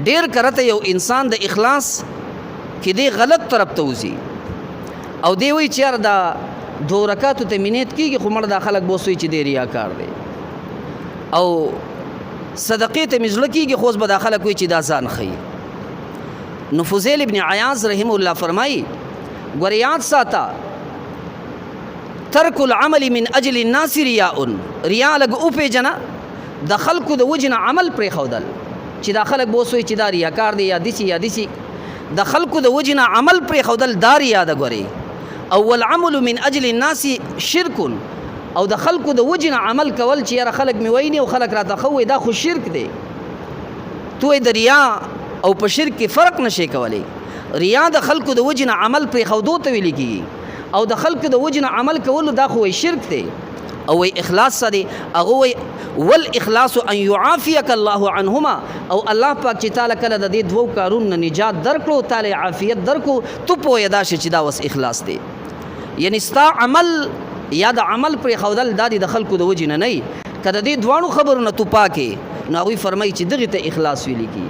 ډیر کرته یو انسان د اخلاص کې دی غلط طرف ته وځي او دی وی چې دا 2 رکعاتو ته منیت کیږي خو مړ د خلک بوسوي چې دی ریاکار دی او صدقې ته مزړه کیږي خو به د خلک وی چې دا ځان خي. نو فضیل ابن عیاض رحم الله فرمایي ګور یاد ساته ترک العمل من اجل الناس رياء ریا لګ او پیجنا د خلکو د وجنه عمل پرې خودل چې د خلک بوسوي چې دا ریاکار دی یا دسی د خلکو د وجنه عمل پرې خودل دا ریا ده ګوري. اول عمل من اجل الناس شرک او د خلکو د وجنه عمل کول چې یاره خلک می ویني او خلک راته خوي دا خو شرک دی. توې د ریا او په شرک کې فرق نشي کولی. ریا د خلکو د وجنه عمل پرې خودو ته ویل کیږي او د خلکو د وجنه عمل کول دا خو شرک دی. او اخلاص سره هغه وی والاخلاص ان يعافيك الله عنهما او الله پاک چې تعالی کله د دې دوو کارونو نجات درکړو تعالی عافیت درکو تو په یدا شي چې دا وس اخلاص دی. یعنی ستا عمل یا د عمل پر خودل د خلکو د وجنه نه کده دې دوانو خبرونه تو پاکه نو وی فرمایي چې دغه ته اخلاص ویل کی.